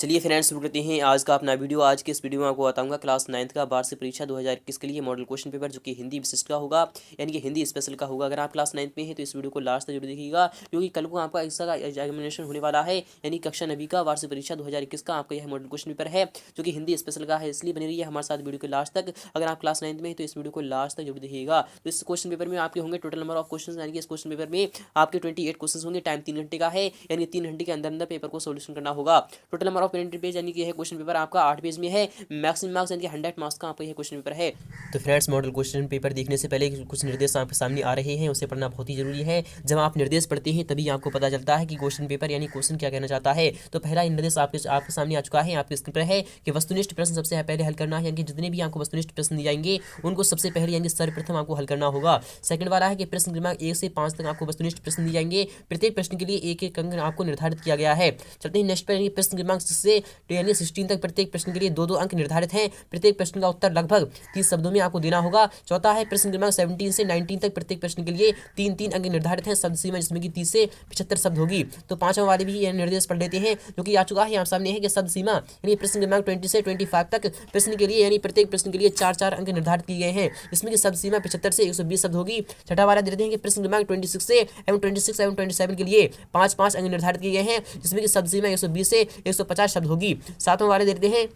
चलिए फ्रेंड्स शुरू करते हैं आज का अपना वीडियो। आज के इस वीडियो में आपको बताऊंगा क्लास 9th का वार्षिक परीक्षा 2021 के लिए मॉडल क्वेश्चन पेपर जो कि हिंदी विशिष्ट का होगा, यानी कि हिंदी स्पेशल का होगा। अगर आप क्लास 9th में हैं तो इस वीडियो को लास्ट तक जरूर देखिएगा, क्योंकि कल को आपका इसका एग्जामिनेशन होने वाला है, यानी कक्षा 9वीं का वार्षिक परीक्षा 2021 का आपका यह मॉडल क्वेश्चन पेपर है जो कि हिंदी स्पेशल का है। इसलिए बनी रहिए हमारे साथ वीडियो के लास्ट तक। अगर आप क्लास 9th में हैं तो इस वीडियो को लास्ट तक जरूर देखिएगा। तो इस क्वेश्चन पेपर में आपके होंगे टोटल नंबर ऑफ क्वेश्चन, यानी कि इस क्वेश्चन पेपर में आपके 28 क्वेश्चन होंगे। टाइम 3 घंटे का है, यानी 3 घंटे के अंदर अंदर पेपर को सोल्यूशन करना होगा। Total number of printed page यानी कि यह क्वेश्चन पेपर आपका 8 पेज में है। मैक्सिमम मार्क्स यानी कि 100 मार्क्स का आपका यह क्वेश्चन पेपर है। तो फ्रेंड्स, मॉडल क्वेश्चन पेपर देखने से पहले कुछ निर्देश आपके सामने आ रहे हैं, उसे पढ़ना बहुत ही जरूरी है। जब आप निर्देश पढ़ते हैं तभी आपको पता चलता है कि क्वेश्चन पेपर यानी क्वेश्चन क्या कहना चाहता है। तो पहला निर्देश आपके सामने आ चुका है, आपके स्क्रीन पर है कि वस्तुनिष्ठ प्रश्न सबसे पहले हल करना है, यानी कि जितने भी आपको वस्तुनिष्ठ प्रश्न दिए जाएंगे उनको सबसे पहले यानी सर्वप्रथम आपको हल करना होगा। सेकंड वाला है कि प्रश्न क्रमांक 1 से 5 तक आपको वस्तुनिष्ठ प्रश्न दिए जाएंगे। प्रत्येक प्रश्न के लिए एक एक अंक आपको निर्धारित किया गया है। चलते हैं नेक्स्ट पर, यानी प्रश्न क्रमांक 6 से यानी 16 तक प्रत्येक प्रश्न के लिए 2-2 अंक निर्धारित हैं। प्रत्येक प्रश्न का उत्तर लगभग 30 शब्दों में आपको देना होगा। चौथा है प्रश्न क्रमांक 17 से 19 तक प्रत्येक प्रश्न के लिए 3-3 अंक निर्धारित हैं, शब्द सीमा जिसमें कि 30 से 75 शब्द होगी। तो पांचवा वाले भी ये निर्देश पढ़ लेते हैं जो कि आ चुका है, आप सामने है कि शब्द सीमा यानी प्रश्न क्रमांक 20 से 25 तक प्रश्न के लिए यानी प्रत्येक प्रश्न के लिए 4-4 अंक निर्धारित किए गए हैं, जिसमें कि शब्द सीमा 75 से 120 शब्द होगी। छठा वाला देते हैं कि प्रश्न क्रमांक 26 से एवं 27 के लिए 5-5 अंक निर्धारित किए गए हैं, जिसमें कि शब्द सीमा 120 से 150 शब्द होगी। सातवां वाले देते हैं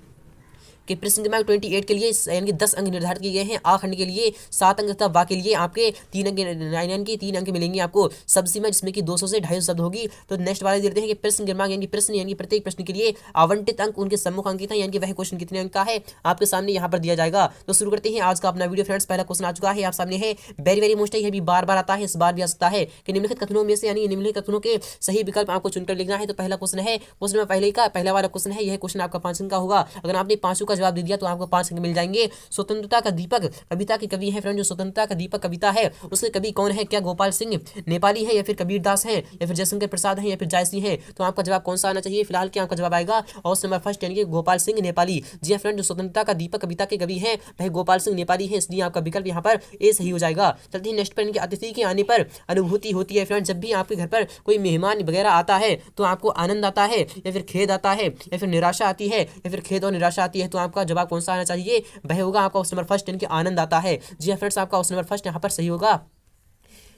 कि प्रश्न क्रमांक 28 के लिए यानी कि 10 अंक निर्धारित किए गए हैं। आ खंड के लिए 7 अंक तथा वा के लिए आपके 3 अंक यानी कि 3 अंक मिलेंगे आपको। शब्द सीमा जिसमें कि 200 से 250 शब्द होगी। तो नेक्स्ट वाले देते हैं कि प्रश्न क्रमांक यानी कि प्रत्येक प्रश्न के लिए आवंटित अंक उनके सम्मुख अंकित है, यानी कि वह क्वेश्चन कितने अंक का है आपके सामने यहाँ पर दिया जाएगा। तो शुरू करते हैं आज का अपना वीडियो। फ्रेंड्स, पहला क्वेश्चन आ चुका है, आप सामने है। वेरी मोस्ट है, भी बार बार आता है, इस बार भी आ सकता है कि निम्नलिखित कथनों में से यानी निम्नलिखित कथनों के सही विकल्प आपको चुनकर लिखना है। तो पहला क्वेश्चन है, क्वेश्चन में पहला वाला क्वेश्चन है, यह क्वेश्चन आपका 5 अंक का होगा। अगर आपने 5 का जवाब दे दिया तो आपको 5 अंक मिल जाएंगे। स्वतंत्रता का दीपक कविता के कवि हैं फ्रेंड, जो स्वतंत्रता का दीपक कविता है उसके कवि कौन है? क्या गोपाल सिंह नेपाली है, या फिर कबीर दास है, या फिर जयशंकर प्रसाद है, या फिर जायसी है? तो आपका जवाब कौन सा आना चाहिए? फिलहाल क्या आपका जवाब आएगा ऑप्शन नंबर फर्स्ट, यानी कि गोपाल सिंह नेपाली। जी हाँ फ्रेंड, जो स्वतंत्रता का दीपक कविता के कवि हैं वह गोपाल सिंह नेपाली है, इसलिए आपका विकल्प यहाँ पर ए सही हो जाएगा। चलते हैं नेक्स्ट पर, इनके अतिथि के आने पर अनुभूति होती है। फ्रेंड, जब भी आपके घर पर कोई मेहमान वगैरह आता है तो आपको आनंद आता है, या फिर खेद आता है, या फिर निराशा आती है, या फिर खेद और निराशा आती है? तो आपका जवाब कौन सा आना चाहिए? वह होगा आपका ऑप्शन नंबर फर्स्ट, यानी कि आनंद आता है। जी हाँ फ्रेंड्स, आपका ऑप्शन नंबर फर्स्ट यहाँ पर सही होगा।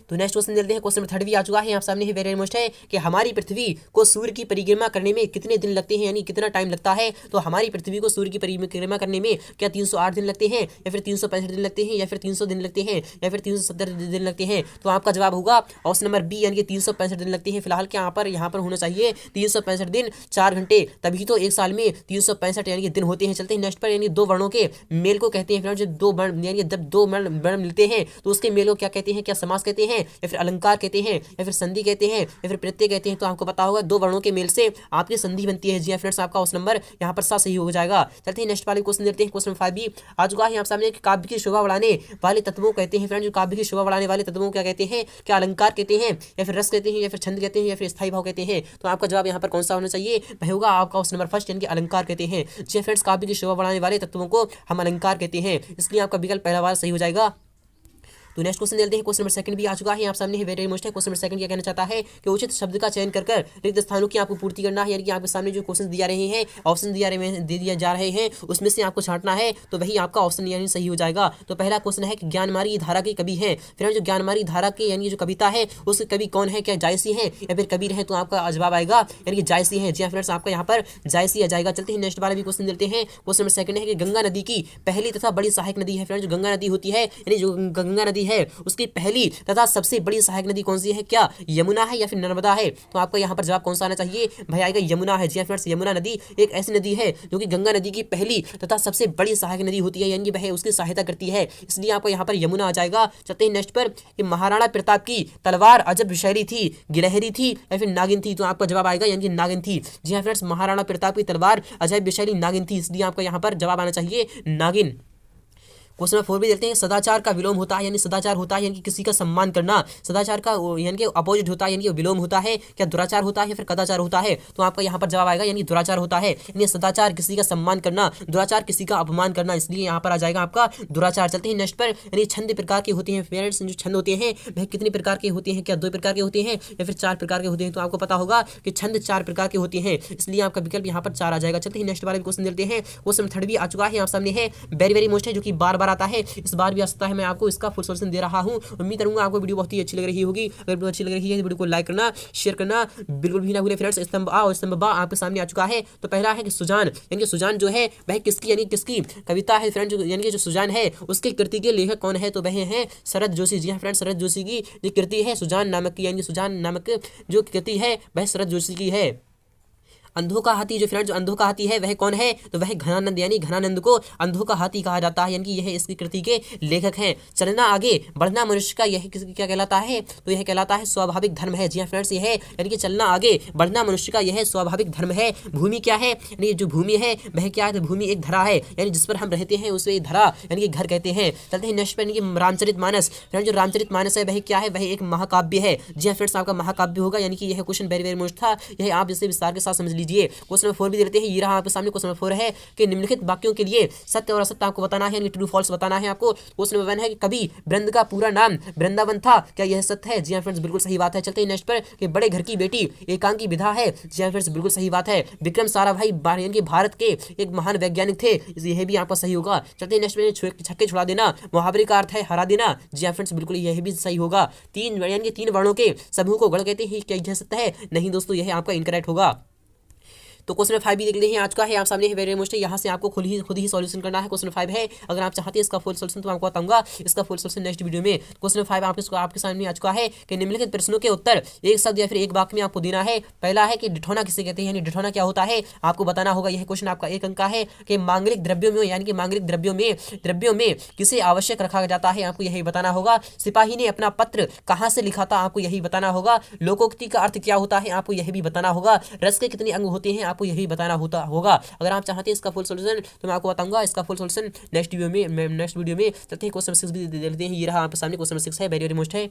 तो नेक्स्ट क्वेश्चन देते हैं, क्वेश्चन नंबर 3 भी आ चुका है, आप सामने वेरी मोस्ट है कि हमारी पृथ्वी को सूर्य की परिक्रमा करने में कितने दिन लगते हैं, यानी कितना टाइम लगता है? तो हमारी पृथ्वी को सूर्य की परिक्रमा करने में क्या 308 दिन लगते हैं, या फिर 365 दिन लगते हैं, या फिर 300 दिन लगते हैं, या फिर 370 दिन लगते हैं? तो आपका जवाब होगा ऑप्शन नंबर बी, यानी कि 365 दिन लगते हैं। फिलहाल क्या यहाँ पर होना चाहिए 365 दिन 4 घंटे, तभी तो एक साल में 365 यानी कि दिन होते हैं। चलते हैं नेक्स्ट पर, यानी दो वर्णों के मेल को कहते हैं। जब दो वर्ण यानी जब दो वर्ण मिलते हैं तो उसके मेल को क्या कहते हैं? क्या समास कहते हैं, या फिर अलंकार कहते हैं, या फिर संधि कहते हैं, या फिर प्रत्यय कहते हैं? तो आपको पता होगा दो वर्णों के मेल से आपकी संधि बनती है। जी हां फ्रेंड्स, आपका उस नंबर यहाँ पर सही हो जाएगा। चलते हैं नेक्स्ट वाले क्वेश्चन देखते हैं, क्वेश्चन 5 भी आ चुका है आप सामने। काव्य की शोभा बढ़ाने वाले तत्वों कहते हैं। फ्रेंड्स, जो काव्य की शोभा बढ़ाने वाले तत्वों क्या कहते हैं? क्या अलंकार कहते हैं, या फिर रस कहते हैं, या फिर छंद कहते हैं, या फिर स्थायी भाव कहते हैं? तो आपका जवाब यहाँ पर कौन सा होना चाहिए? वह होगा आपका ऑप्शन नंबर फर्स्ट, यानी कि अलंकार कहते हैं। जी फ्रेंड्स, काव्य की शोभा बढ़ाने वाले तत्वों को हम अलंकार कहते हैं, इसलिए आपका विकल्प पहला वाला सही हो जाएगा। तो नेक्स्ट क्वेश्चन देते हैं, क्वेश्चन नंबर 2 भी आ चुका है आप सामने, वेरी मोस्ट है। क्वेश्चन नंबर 2 क्या कहना चाहता है कि उचित शब्द का चयन कर रिक्त स्थानों की आपको पूर्ति करना है, यानी कि आपके सामने जो क्वेश्चन दिया रहे हैं, ऑप्शन दिया जा रहे हैं, उसमें से आपको छांटना है, तो वही आपका ऑप्शन यानी सही हो जाएगा। तो पहला क्वेश्चन है कि ज्ञानमार्गी धारा के कवि हैं। फिर जो ज्ञानमार्गी धारा के यानी जो कविता है उसके कवि कौन है? क्या जायसी है, या फिर कबीर है? तो आपका जवाब आएगा यानी कि जायसी है। जी हाँ फ्रेंड्स, आपका यहाँ पर जायसी आ जाएगा। चलते हैं नेक्स्ट वाला भी क्वेश्चन देते हैं, क्वेश्चन नंबर 2 है कि गंगा नदी की पहली तथा बड़ी सहायक नदी है। फ्रेंड्स, जो गंगा नदी होती है यानी जो गंगा नदी है उसकी पहली तथा सबसे बड़ी सहायक नदी कौन सी है? क्या यमुना है, या फिर नर्मदा है? तो आपका यहाँ पर जवाब कौन सा आना चाहिए? भाई आएगा यमुना है। जी फ्रेंड्स, यमुना नदी एक ऐसी नदी है जो कि गंगा नदी की पहली तथा सबसे बड़ी सहायक नदी होती है, यानी कि वह उसकी सहायता करती है, इसलिए आपको यहाँ पर यमुना आ जाएगा। चलते हैं नेक्स्ट पर, कि महाराणा प्रताप की तलवार अजब विषैली थी, गिलहरी थी, या फिर नागिन थी? तो आपका जवाब आएगा यानी कि नागिन थी। जी हाँ फ्रेंड्स, महाराणा प्रताप की तलवार अजब विषैली नागिन थी, इसलिए आपका यहाँ पर जवाब आना चाहिए नागिन। क्वेश्चन नंबर 4 भी देखते हैं, सदाचार का विलोम होता है यानी सदाचार होता है यानी किसी का सम्मान करना, सदाचार का यानी कि अपोजिट होता है यानी विलोम होता है, क्या दुराचार होता है या फिर कदाचार होता है, तो आपका यहाँ पर जवाब आएगा यानी दुराचार होता है, यानी सदाचार किसी का सम्मान करना, दुराचार किसी का अपमान करना, इसलिए यहाँ पर आ जाएगा आपका दुराचार। चलते हैं नेक्स्ट पर, यानी छंद प्रकार के होते हैं पेरेंट्स, जो छंद होते हैं वह कितने प्रकार के होते हैं, क्या 2 प्रकार के होते हैं या फिर 4 प्रकार के होते हैं, तो आपको पता होगा कि छंद 4 प्रकार के होते हैं, इसलिए आपका विकल्प यहाँ पर 4 आ जाएगा। चलते हैं नेक्स्ट वाले क्वेश्चन देखते हैं, क्वेश्चन 3 भी आ चुका है यहाँ सामने है, वेरी वेरी मोस्ट है जो कि बार बार आता है, इस बार भी आ सकता है, मैं आपको इसका फुल सॉल्यूशन दे रहा हूँ। उम्मीद करूंगा आपको वीडियो बहुत ही अच्छी लग रही होगी, अगर वीडियो अच्छी लग रही है तो वीडियो को लाइक करना, शेयर करना बिल्कुल भी ना भूलें फ्रेंड्स। स्तंभ आ और स्तंभ बा आपके सामने आ चुका है, तो पहला है कि सुजान, यानी कि सुजान जो है वह किसकी यानी किसकी कविता है फ्रेंड्स, यानी कि जो सुजान है उसकी कृति के लेखक कौन है, तो वह है शरद जोशी। जी हाँ फ्रेंड्स, शरद जोशी की जो कृति है सुजान नामक की, यानी सुजान नामक जो कृति है वह शरद जोशी की है। अंधों का हाथी जो फ्रेंड्स, जो अंधों का हाथी है वह कौन है, तो वह घनानंद, यानी घनानंद को अंधों का हाथी कहा जाता है, यानी कि यह इसकी कृति के लेखक हैं। चलना आगे बढ़ना मनुष्य का यह क्या कहलाता है, तो यह कहलाता है स्वाभाविक धर्म है। जी हाँ फ्रेंड्स, यह यानी कि चलना आगे बढ़ना मनुष्य का यह स्वाभाविक धर्म है। भूमि क्या है, यानी जो भूमि है वह क्या है, तो भूमि एक धरा है, यानी जिस पर हम रहते हैं उसे धरा यानी कि घर कहते हैं। चलते हैं नेक्स्ट पर, रामचरित मानस, फ्रेंड्स जो रामचरित मानस है वह क्या है, वह एक महाकाव्य है। जी हाँ फ्रेंड्स, आपका महाकाव्य होगा, यानी कि यह क्वेश्चन वेरी वेरी मोस्ट था, यह आप इसे विस्तार के साथ समझ लीजिए। क्वेश्चन नंबर 4 भी देते हैं, ये रहा आपके सामने क्वेश्चन नंबर 4 है कि निम्नलिखित वाक्यों के लिए सत्य और असत्य आपको बताना है, यानी ट्रू फॉल्स बताना है आपको। क्वेश्चन नंबर 1 है कि कभी वृंद का पूरा नाम वृंदावन था, क्या यह सत्य है। जी हाँ फ्रेंड्स, बिल्कुल सही बात है। चलते हैं नेक्स्ट पर कि बड़े घर की बेटी एकांकी विधा है। जी हाँ फ्रेंड्स, बिल्कुल सही बात है। विक्रम साराभाई यानी कि भारत के एक महान वैज्ञानिक थे, यह भी आपका सही होगा। चलते हैं नेक्स्ट में, छक्के छुड़ा देना मुहावरे का अर्थ है हरा देना। जी हाँ फ्रेंड्स, बिल्कुल यह भी सही होगा। 3 यानी कि 3 वर्णों के समूह को गढ़ कहते हैं, क्या यह सत्य है, नहीं दोस्तों यह आपका इनकरेक्ट होगा। तो क्वेश्चन नंबर 5 भी देख लेते हैं, आज का है आप सामने है वेरी मोस्ट, यहाँ से आपको खुद ही सॉल्यूशन करना है। क्वेश्चन 5 है, अगर आप चाहते हैं इसका फुल सॉल्यूशन तो मैं आपको बताऊंगा इसका फुल सॉल्यूशन नेक्स्ट वीडियो में। क्वेश्चन 5 आपके सामने आ चुका है कि निम्नलिखित प्रश्नों के उत्तर एक शब्द या फिर एक वाक्य में आपको देना है। पहला है कि डिठौना किसे कहते हैं, यानी डिठौना क्या होता है आपको बताना होगा। यह क्वेश्चन आपका 1 अंक का है कि मांगलिक द्रव्यों में, यानी कि मांगलिक द्रव्यों में किसे आवश्यक रखा जाता है, आपको यही बताना होगा। सिपाही ने अपना पत्र कहाँ से लिखा था, आपको यही बताना होगा। लोकोक्ति का अर्थ क्या होता है, आपको यही भी बताना होगा। रस के कितने अंग होते हैं, आपको यही बताना होगा। अगर आप चाहते हैं इसका फुल सॉल्यूशन तो मैं आपको बताऊंगा इसका फुल सॉल्यूशन नेक्स्ट वीडियो में। चलते हैं क्वेश्चन 6 भी दे देते हैं, ये रहा आपके सामने क्वेश्चन 6 है, वेरी वेरी मोस्ट है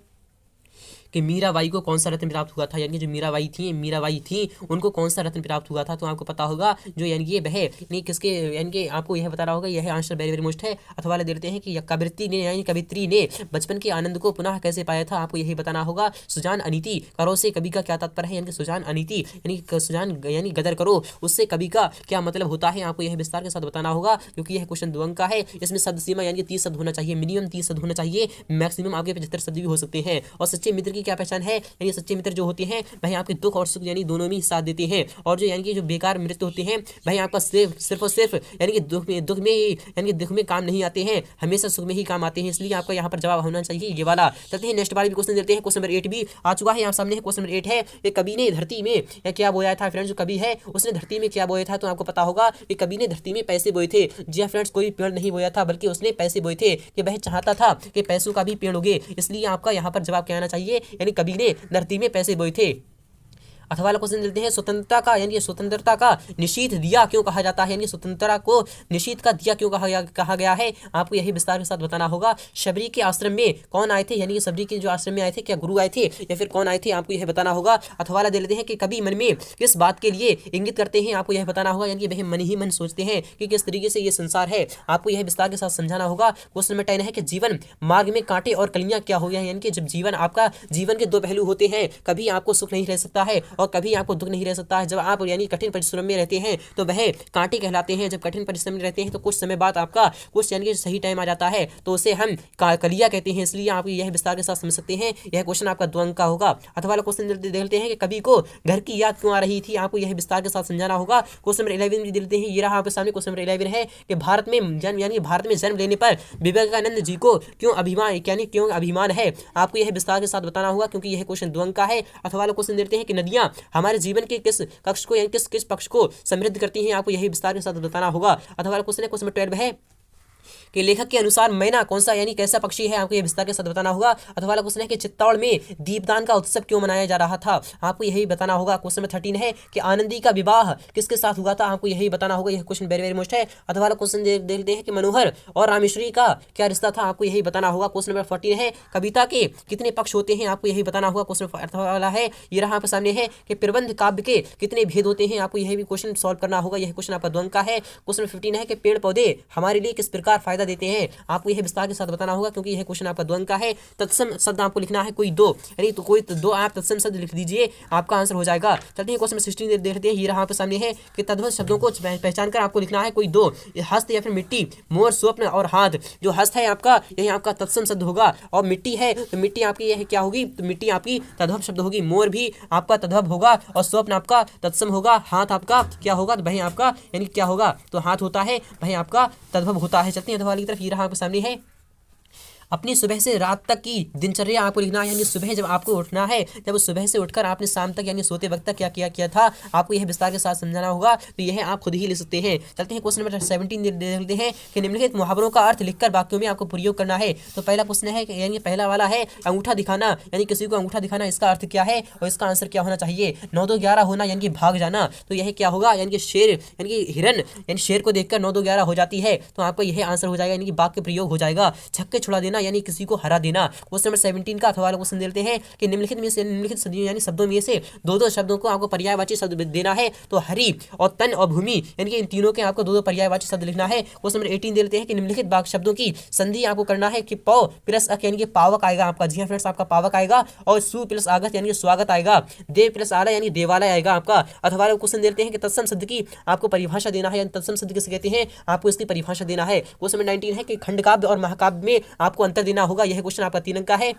कि मीराबाई को कौन सा रत्न प्राप्त हुआ था, यानी कि जो मीराबाई थी उनको कौन सा रत्न प्राप्त हुआ था, तो आपको पता होगा जो यानी कि वह यानी किसके, यानी कि आपको यह बताना होगा, यह आंसर वेरी वेरी मोस्ट है। अथवा देते हैं कि कवित्री ने बचपन के आनंद को पुनः कैसे पाया था, आपको यही बताना होगा। सुजान अनीति करो से कवि का क्या तात्पर्य है, यानी कि सुजान अनीति सुजान यानी गदर करो उससे कवि का क्या मतलब होता है, आपको यह विस्तार के साथ बताना होगा, क्योंकि यह क्वेश्चन 2 अंक का है। इसमें शब्द सीमा यानी कि 30 शब्द होना चाहिए, मिनिमम 30 शब्द होना चाहिए, मैक्सिमम आपके 75 शब्द भी हो सकते हैं। और सच्चे मित्र की क्या पहचान है, यानी सच्चे मित्र जो होते हैं वह आपके दुख और सुख यानी दोनों में साथ देते हैं, और जो यानी कि जो बेकार मित्र होते हैं वह आपका सिर्फ और सिर्फ यानी कि दुख में काम नहीं आते हैं, हमेशा सुख में ही काम आते हैं, इसलिए आपका यहाँ पर जवाब होना चाहिए ये वाला। चलते हैं नेक्स्ट वाले भी क्वेश्चन देते हैं, क्वेश्चन नंबर 8 भी आ चुका है यहाँ सामने। क्वेश्चन नंबर 8 है कि कवि ने धरती में क्या बोया था, फ्रेंड्स जो कवि है उसने धरती में क्या बोया था, तो आपको पता होगा कि कवि ने धरती में पैसे बोए थे। जी हाँ फ्रेंड्स, कोई पेड़ नहीं बोया था बल्कि उसने पैसे बोए थे, कि वह चाहता था कि पैसों का भी पेड़ उगे, इसलिए आपका यहाँ पर जवाब क्या आना चाहिए, यानी कवि ने धरती में पैसे बोए थे। अथवा वाला क्वेश्चन देते हैं, स्वतंत्रता का निषेध दिया क्यों कहा जाता है, यानी स्वतंत्रता को निषेध का दिया क्यों कहा गया है, आपको यही विस्तार के साथ बताना होगा। शबरी के आश्रम में कौन आए थे, यानी कि शबरी के जो आश्रम में आए थे क्या गुरु आए थे या फिर कौन आए थे, आपको यह बताना होगा। अथवा वाला दे लेते हैं कि कभी मन में किस बात के लिए इंगित करते हैं, आपको यह बताना होगा, यानी कि वह मन ही मन सोचते हैं कि किस तरीके से ये संसार है, आपको यह विस्तार के साथ समझाना होगा। क्वेश्चन नंबर 10 है कि जीवन मार्ग में कांटे और कलियां क्या हो गया, यानी कि जब जीवन के 2 पहलू होते हैं, कभी आपको सुख नहीं रह सकता है और कभी आपको दुख नहीं रह सकता है। जब आप यानी कठिन परिश्रम में रहते हैं तो वह कांटे कहलाते हैं, जब कठिन परिश्रम में रहते हैं तो कुछ समय बाद आपका कुछ यानी कि सही टाइम आ जाता है तो उसे हम कलिया कहते हैं, इसलिए आप यह विस्तार के साथ समझ सकते हैं। यह क्वेश्चन आपका 2 अंक का होगा। अथवा वाला क्वेश्चन देखते हैं कि कवि को घर की याद क्यों आ रही थी, आपको यह विस्तार के साथ समझाना होगा। क्वेश्चन नंबर 11 भी देते हैं, ये रहा आपके सामने क्वेश्चन नंबर 11 है कि भारत में जन्म लेने पर विवेकानंद जी को क्यों अभिमान है, आपको यह विस्तार के साथ बताना होगा, क्योंकि यह क्वेश्चन 2 अंक का है। अथवा वाला क्वेश्चन देते हैं कि नदियां हमारे जीवन के किस कक्ष को यानी किस पक्ष को समृद्ध करती हैं, आपको यही विस्तार के साथ बताना होगा। अथवा क्वेश्चन नंबर 12 है कि लेखक के अनुसार मैना कौन सा यानी कैसा पक्षी है, आपको यह विस्तार के साथ बताना होगा। अथवा वाला क्वेश्चन है कि चित्तौड़ में दीपदान का उत्सव क्यों मनाया जा रहा था, आपको यही बताना होगा। क्वेश्चन नंबर 13 है कि आनंदी का विवाह किसके साथ हुआ था, आपको यही बताना होगा। यह क्वेश्चन वेरी वेरी मोस्ट है। अथवा वाला क्वेश्चन देखते हैं कि मनोहर और रामेश्वरी का क्या रिश्ता था, आपको यही बताना होगा। क्वेश्चन नंबर 14 है कविता के कितने पक्ष होते हैं, आपको यही बताना होगा। क्वेश्चन अथवा वाला है ये रहा आपके सामने है कि प्रबंध काव्य के कितने भेद होते हैं, आपको यही भी क्वेश्चन सॉल्व करना होगा। यह क्वेश्चन आपका 2 अंक का है। क्वेश्चन 15 है कि पेड़ पौधे हमारे लिए किस प्रकार फायदा देते हैं, आपको यह विस्तार के साथ बताना होगा, क्योंकि यह क्वेश्चन आपका 2 अंक का है। तत्सम शब्द आपको लिखना है कोई 2, यानी तो कोई 2 आप तत्सम शब्द लिख दीजिए, आपका आंसर हो जाएगा। चलते हैं क्वेश्चन 16 देखते हैं। ये रहा आपके सामने है कि तद्भव शब्दों को पहचान कर आपको लिखना है कोई 2। हस्त या फिर मिट्टी, मोर, स्वप्न और हाथ। जो हस्त है आपका यही आपका तत्सम शब्द होगा, और मिट्टी है तो मिट्टी आपकी यह क्या होगी, तो मिट्टी आपकी तद्भव शब्द होगी। मोर भी आपका तद्भव होगा और स्वप्न आपका तत्सम होगा। हाथ आपका क्या होगा, तो भाई आपका यानी क्या होगा, तो हाथ होता है भाई आपका तद्भव होता है। चलते हैं अथवा वाली तरफ। ये रहा आपके सामने है अपनी सुबह से रात तक की दिनचर्या आपको लिखना है, यानी सुबह जब आपको उठना है, जब सुबह से उठकर आपने शाम तक यानी सोते वक्त तक क्या किया था, आपको यह विस्तार के साथ समझाना होगा। तो यह आप खुद ही लिख सकते हैं। चलते हैं क्वेश्चन नंबर 17 देखते हैं कि निम्नलिखित मुहावरों का अर्थ लिखकर वाक्यों में आपको प्रयोग करना है। तो पहला क्वेश्चन है यानी पहला वाला है अंगूठा दिखाना, यानी किसी को अंगूठा दिखाना, इसका अर्थ क्या है और इसका आंसर क्या होना चाहिए। 9 2 11 होना यानी कि भाग जाना, तो यह क्या होगा, यानी कि शेर यानी कि हिरन यानी शेर को देखकर 9 2 11 हो जाती है, तो आपको यह आंसर हो जाएगा, यानी कि वाक्य प्रयोग हो जाएगा। छक्के छुड़ा देना यानी किसी को हरा देना। क्वेश्चन नंबर 17 का अथवा वाला क्वेश्चन देते हैं कि निम्नलिखित में से निम्नलिखित यानी शब्दों में से 2 शब्दों को आपको पर्यायवाची शब्द देना है। तो हरि और तन और भूमि यानी कि इन तीनों के आपको 2 पर्यायवाची शब्द लिखना है। क्वेश्चन नंबर 18 देते हैं कि निम्नलिखित वाक्य शब्दों की संधि आपको करना है कि पौ प्लस अक यानी कि पावक आएगा आपका। जी हां फ्रेंड्स, आपका पावक आएगा, और सु प्लस आगत यानी कि स्वागत आएगा। देव प्लस आला यानी देवालय आएगा आपका। अथवा वाला क्वेश्चन देते हैं कि तत्सम शब्द की आपको परिभाषा देना है, यानी तत्सम शब्द किसे कहते हैं, आपको इसकी परिभाषा देना है। क्वेश्चन नंबर 19 है कि खंडकाव्य और महाकाव्य में आपको अंतर देना होगा। यह क्वेश्चन आपका 3 अंक का है।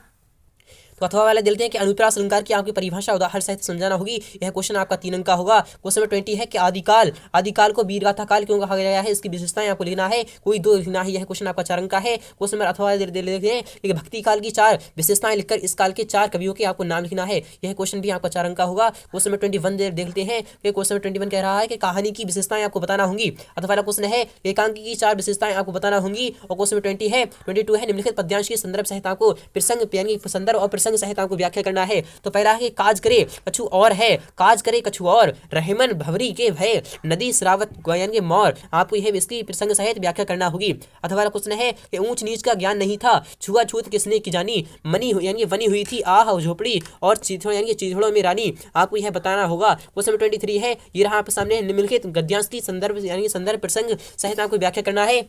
तो अथवा वाले देते हैं कि अनुप्रास अलंकार की आपकी परिभाषा उदाहरण सहित समझाना होगी। यह क्वेश्चन आपका 3 अंक का होगा। क्वेश्चन नंबर 20 है कि आदिकाल को वीरगाथा काल क्यों कहा गया है, इसकी विशेषताएं आपको लिखना है, कोई 2 लिखना है। यह क्वेश्चन आपका 4 अंक का है। क्वेश्चन नंबर अथवा वाले देते हैं कि भक्ति काल की 4 विशेषताएं लिखकर इस काल के 4 कवियों के आपको नाम लिखना है। यह क्वेश्चन भी आपका 4 अंक का होगा। क्वेश्चन नंबर 21 देखते हैं कि क्वेश्चन नंबर 21 कह रहा है कि कहानी की विशेषताएं आपको बताना होंगी। अथवा वाला क्वेश्चन है एकांकी की 4 विशेषताएं आपको बताना होंगी। और क्वेश्चन नंबर 22 है निम्नलिखित पद्यांश की संदर्भ सहित आपको प्रसंग यानी संदर्भ और प्रसंग सहित आपको व्याख्या करना है। तो पहला है काज करे कछु और है, काज करे कछु और, रहमन भवरी के भय, नदी श्रावत यानी कि मोर, आपको यह इसकी प्रसंग सहित व्याख्या करना होगी। अथवा क्वेश्चन है कि ऊंच नीच का ज्ञान नहीं था, छुआछूत किसने की जानी, मनी यानी बनी हुई थी आह झोपड़ी और चीथड़ों यानी चीथड़ों में रानी, आपको यह बताना होगा। क्वेश्चन नंबर 23 है ये रहा आपके सामने निम्नलिखित गद्यांश की संदर्भ यानी संदर्भ प्रसंग सहित आपको व्याख्या करना है।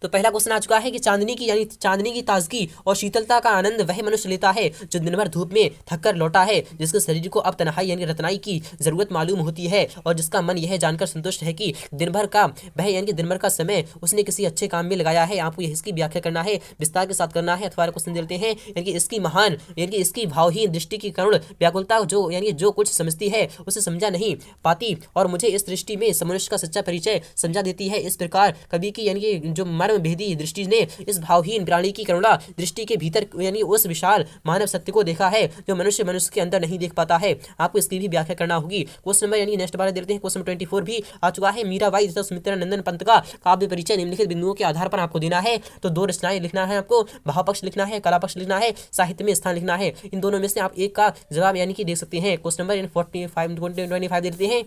तो पहला क्वेश्चन आ चुका है कि चांदनी की ताजगी और शीतलता का आनंद वह मनुष्य लेता है जो दिन भर धूप में थक कर लौटा है, जिसके शरीर को अब तन्हाई यानी रत्नाई की जरूरत मालूम होती है, और जिसका मन यह जानकर संतुष्ट है कि दिन भर का समय उसने किसी अच्छे काम में लगाया है। आपको इसकी व्याख्या करना है, विस्तार के साथ करना है। अथवा क्वेश्चन देते हैं यानी इसकी महान यानी इसकी भावहीन दृष्टि की करुण व्याकुलता जो कुछ समझती है उसे समझा नहीं पाती, और मुझे इस दृष्टि में मनुष्य का सच्चा परिचय समझा देती है। इस प्रकार कवि की यानी जो भेदी दृष्टि ने इस भावहीन प्राणी की करुणा दृष्टि के भीतर यानी उस विशाल मानव सत्य को देखा है जो मनुष्य के अंदर नहीं देख पाता है। आपको इसकी भी व्याख्या करना होगी। क्वेश्चन नंबर यानी नेक्स्ट बार देते हैं। क्वेश्चन 24 भी आ चुका है। मीराबाई तथा सुमित्रा नंदन पंत का काव्य परिचय निम्नलिखित बिंदुओं के आधार पर आपको देना है। तो 2 रचनाएं लिखना है, आपको भाव पक्ष लिखना है, कला पक्ष लिखना है, साहित्य में स्थान लिखना है। इन दोनों में से आप एक का जवाब यानी कि दे सकते हैं। क्वेश्चन नंबर 25 देते हैं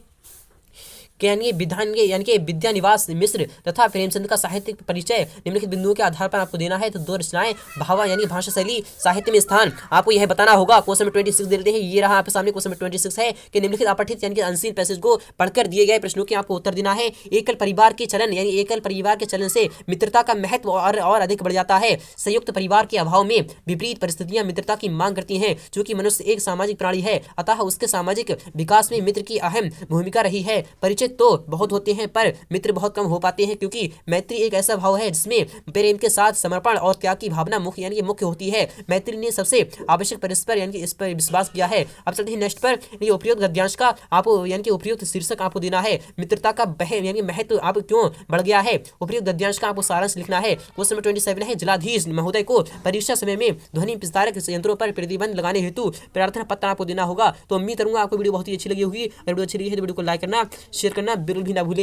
यानी विद्या निवास मिश्र तथा प्रेमचंद का साहित्यिक परिचय निम्नलिखित बिंदुओं के आधार पर आपको देना है। तो 2 रचनाएं भावा यानी भाषा शैली, साहित्य में स्थान, आपको यह बताना होगा। क्वेश्चन नंबर 26 देते हैं। ये रहा आपके सामने क्वेश्चन नंबर 26 है कि निम्नलिखित अपठित यानी कि अनसीन पैसेज को पढ़कर दिए गए प्रश्नों के आपको उत्तर देना है। एकल परिवार के चलन यानी एकल परिवार के चलन से मित्रता का महत्व और अधिक बढ़ जाता है। संयुक्त परिवार के अभाव में विपरीत परिस्थितियां मित्रता की मांग करती हैं। चूंकि मनुष्य एक सामाजिक प्राणी है, अतः उसके सामाजिक विकास में मित्र की अहम भूमिका रही है। परिचय तो बहुत होते हैं पर मित्र बहुत कम हो पाते हैं, क्योंकि मैत्री एक ऐसा भाव है जिसमें प्रेम के साथ समर्पण और त्याग की भावना मुख्य यानी मुख्य होती है। मैत्री ने सबसे आवश्यक परस्पर यानी कि इस पर विश्वास किया है। अब चलते हैं नेक्स्ट पर। ये उपयुक्त गद्यांश का आपको यानी कि उपयुक्त शीर्षक आपको देना है। मित्रता का यानी महत्व आप क्यों बढ़ गया है, उपयुक्त गद्यांश का आपको सारांश लिखना है। क्वेश्चन नंबर 27 है जिलाधीश महोदय को परीक्षा समय में ध्वनि विस्तारक यंत्रों पर प्रतिबंध लगाने हेतु प्रार्थना पत्र आपको देना होगा। तो उम्मीद करूंगा आपको वीडियो बहुत ही अच्छी लगी होगी। अगर वीडियो अच्छी लगी है तो वीडियो को लाइक करना, शेयर करना बिल्कुल भी ना भूलें।